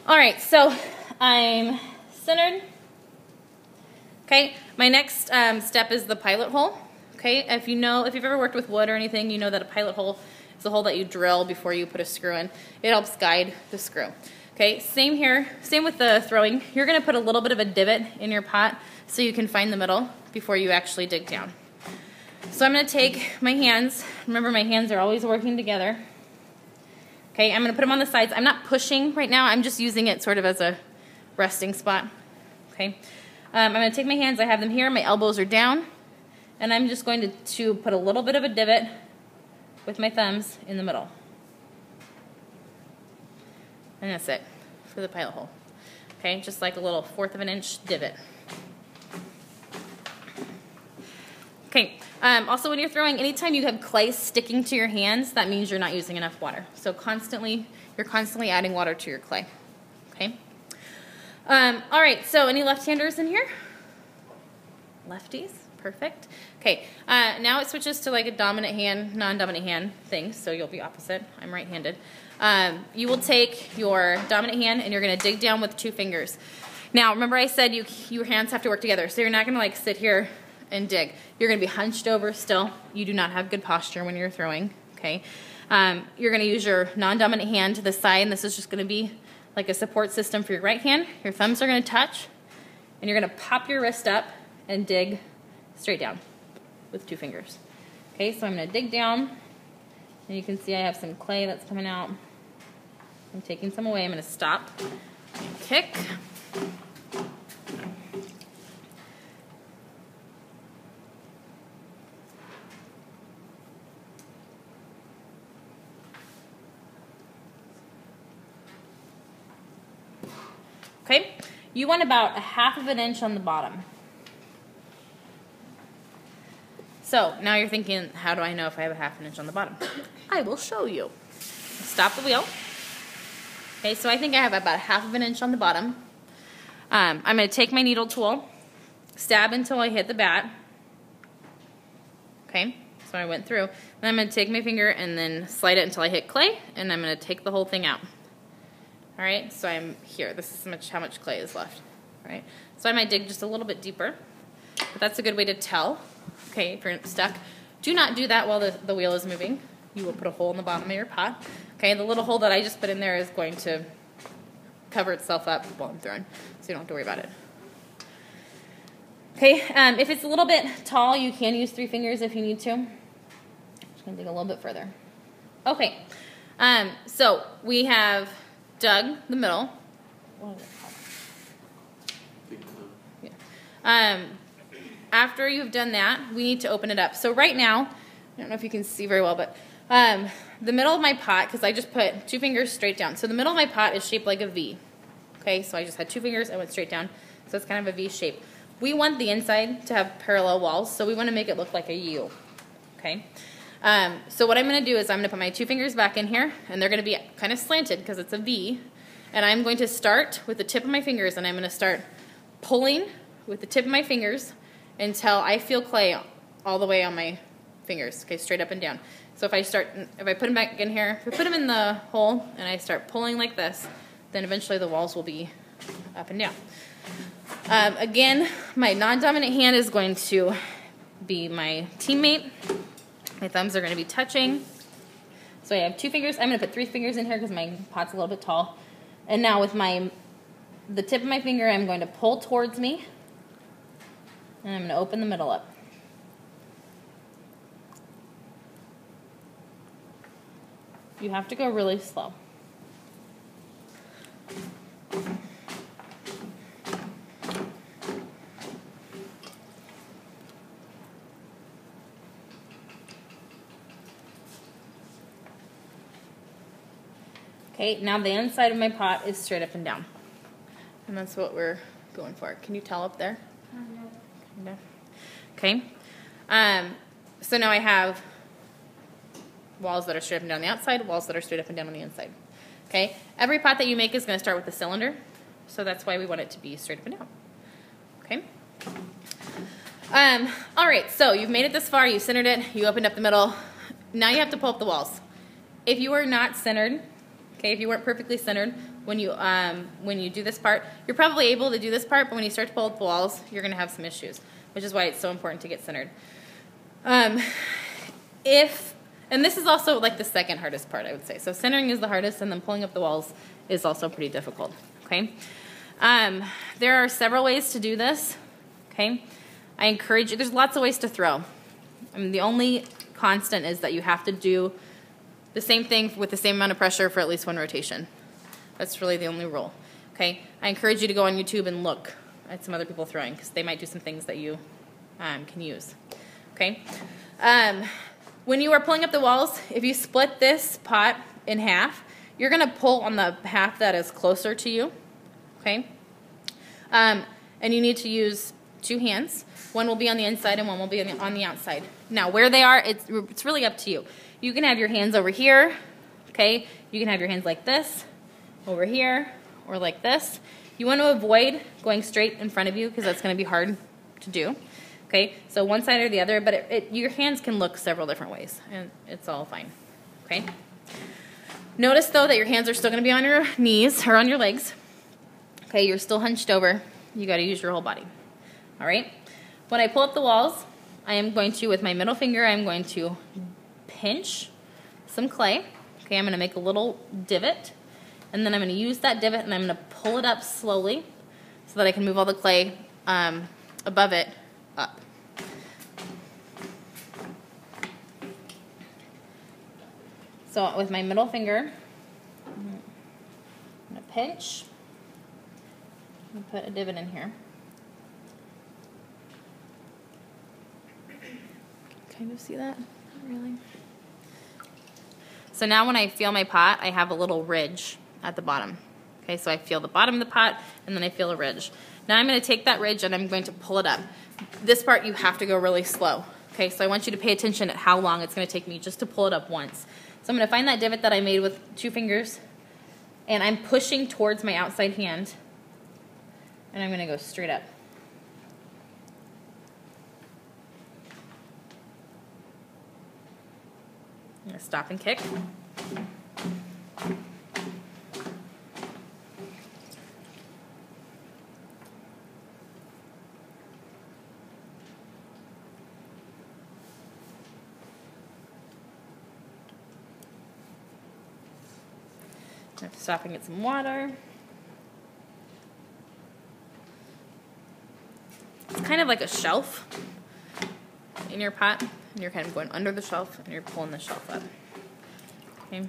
All right, so I'm centered. Okay, my next step is the pilot hole. Okay, if you've ever worked with wood or anything, you know that a pilot hole is a hole that you drill before you put a screw in. It helps guide the screw. Okay, same here, same with the throwing. You're gonna put a little bit of a divot in your pot so you can find the middle before you actually dig down. So I'm gonna take my hands, remember my hands are always working together. Okay, I'm gonna put them on the sides. I'm not pushing right now, I'm just using it sort of as a resting spot. Okay, I'm gonna take my hands, I have them here, my elbows are down, and I'm just going to put a little bit of a divot with my thumbs in the middle. And that's it for the pilot hole. Okay, just like a little 1/4 of an inch divot. Okay, also when you're throwing, anytime you have clay sticking to your hands, that means you're not using enough water. So you're constantly adding water to your clay. Okay. All right, so any left-handers in here? Lefties, perfect. Okay, now it switches to like a dominant hand, non-dominant hand thing, so you'll be opposite. I'm right-handed. You will take your dominant hand and you're gonna dig down with 2 fingers. Now, remember I said your hands have to work together, so you're not gonna like sit here and dig. You're gonna be hunched over still. You do not have good posture when you're throwing, okay? You're gonna use your non-dominant hand to the side, and this is just gonna be like a support system for your right hand. Your thumbs are gonna touch, and you're gonna pop your wrist up and dig straight down with 2 fingers. Okay, so I'm gonna dig down, and you can see I have some clay that's coming out. I'm taking some away. I'm gonna stop, kick. Okay, you want about 1/2 of an inch on the bottom. So now you're thinking, how do I know if I have 1/2 an inch on the bottom? I will show you. Stop the wheel. Okay, so I think I have about 1/2 of an inch on the bottom. I'm going to take my needle tool, stab until I hit the bat. Okay, so I went through. Then I'm going to take my finger and then slide it until I hit clay, and I'm going to take the whole thing out. All right, so I'm here. This is how much clay is left. All right, so I might dig just a little bit deeper, but that's a good way to tell. Okay, if you're stuck, do not do that while the wheel is moving. You will put a hole in the bottom of your pot. Okay, the little hole that I just put in there is going to cover itself up while I'm throwing, so you don't have to worry about it. Okay, if it's a little bit tall, you can use 3 fingers if you need to. I'm just gonna dig a little bit further. Okay, so we have dug the middle. What is it called? Yeah. After you've done that, we need to open it up. So right now, I don't know if you can see very well, but the middle of my pot, because I just put 2 fingers straight down. So the middle of my pot is shaped like a V. Okay, so I just had 2 fingers, I went straight down. So it's kind of a V shape. We want the inside to have parallel walls, so we want to make it look like a U. Okay. So what I'm going to do is I'm going to put my 2 fingers back in here, and they're going to be kind of slanted because it's a V. And I'm going to start with the tip of my fingers, and I'm going to start pulling with the tip of my fingers until I feel clay all the way on my fingers, okay, straight up and down. So if I put them back in here, if I put them in the hole and I start pulling like this, then eventually the walls will be up and down. Again, my non-dominant hand is going to be my teammate. My thumbs are going to be touching. So I have 2 fingers. I'm going to put 3 fingers in here because my pot's a little bit tall. And now with the tip of my finger, I'm going to pull towards me. And I'm going to open the middle up. You have to go really slow. Okay, now the inside of my pot is straight up and down. And that's what we're going for. Can you tell up there? No. Okay. So now I have walls that are straight up and down the outside, walls that are straight up and down on the inside. Okay. Every pot that you make is going to start with a cylinder, so that's why we want it to be straight up and down. Okay. All right. So you've made it this far. You centered it. You opened up the middle. Now you have to pull up the walls. If you are not centered, Okay, if you weren't perfectly centered when you do this part, you're probably able to do this part, but when you start to pull up the walls, you're going to have some issues, which is why it's so important to get centered. And this is also like the second hardest part, I would say. So centering is the hardest, and then pulling up the walls is also pretty difficult, okay? There are several ways to do this, okay? I encourage you, there's lots of ways to throw. I mean, the only constant is that you have to do the same thing with the same amount of pressure for at least one rotation. That's really the only rule, okay? I encourage you to go on YouTube and look at some other people throwing, because they might do some things that you can use, okay? When you are pulling up the walls, if you split this pot in half, you're going to pull on the half that is closer to you, okay? And you need to use 2 hands. One will be on the inside and one will be on the outside. Now, where they are, it's really up to you. You can have your hands over here, okay? You can have your hands like this, over here, or like this. You want to avoid going straight in front of you because that's going to be hard to do. Okay, so one side or the other, but your hands can look several different ways, and it's all fine, okay? Notice, though, that your hands are still going to be on your knees or on your legs. Okay, you're still hunched over. You got to use your whole body, all right? When I pull up the walls, I am going to, with my middle finger, I'm going to pinch some clay. Okay, I'm going to make a little divot, and then I'm going to use that divot, and I'm going to pull it up slowly so that I can move all the clay above it up. So with my middle finger, I'm going to pinch and put a divot in here. Kind of see that? Not really. So now when I feel my pot, I have a little ridge at the bottom. Okay, so I feel the bottom of the pot, and then I feel a ridge. Now I'm going to take that ridge and I'm going to pull it up. This part you have to go really slow. Okay, so I want you to pay attention at how long it's going to take me just to pull it up once. So I'm going to find that divot that I made with 2 fingers, and I'm pushing towards my outside hand, and I'm going to go straight up. I'm going to stop and kick. I have to stop and get some water. It's kind of like a shelf in your pot, and you're kind of going under the shelf and you're pulling the shelf up. Okay.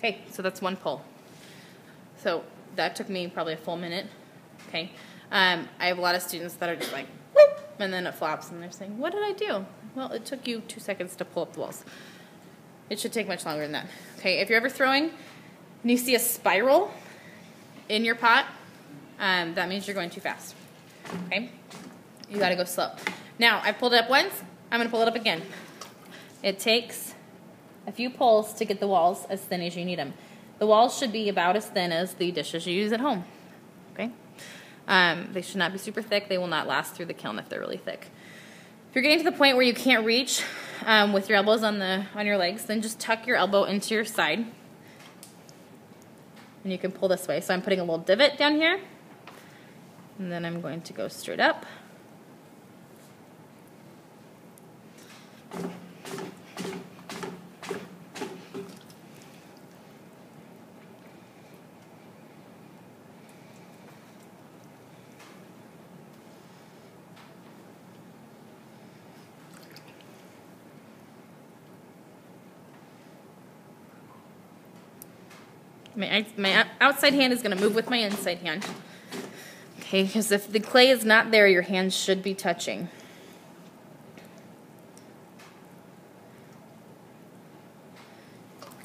Okay, so that's one pull. So that took me probably a full minute. Okay, I have a lot of students that are just like, whoop, and then it flops, and they're saying, what did I do? Well, it took you 2 seconds to pull up the walls. It should take much longer than that. Okay, if you're ever throwing and you see a spiral in your pot, that means you're going too fast. Okay, you gotta go slow. Now, I pulled it up once, I'm gonna pull it up again. It takes a few pulls to get the walls as thin as you need them. The walls should be about as thin as the dishes you use at home. Okay, they should not be super thick. They will not last through the kiln if they're really thick. If you're getting to the point where you can't reach with your elbows on your legs, then just tuck your elbow into your side, and you can pull this way. So I'm putting a little divot down here, and then I'm going to go straight up. My outside hand is going to move with my inside hand. Okay, because if the clay is not there, your hands should be touching.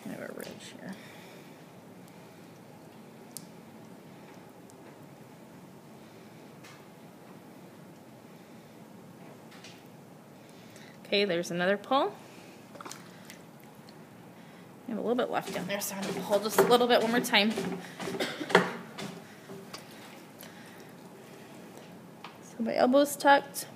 Kind of a ridge here. Okay, there's another pull. I have a little bit left down there, so I'm going to pull just a little bit one more time. So my elbow's tucked.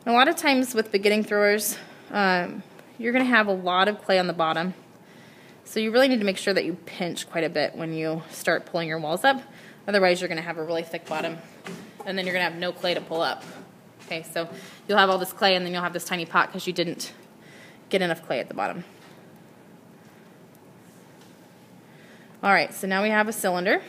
A lot of times with beginning throwers, you're going to have a lot of clay on the bottom. So you really need to make sure that you pinch quite a bit when you start pulling your walls up. Otherwise, you're going to have a really thick bottom, and then you're going to have no clay to pull up. Okay, so you'll have all this clay, and then you'll have this tiny pot because you didn't get enough clay at the bottom. All right, so now we have a cylinder.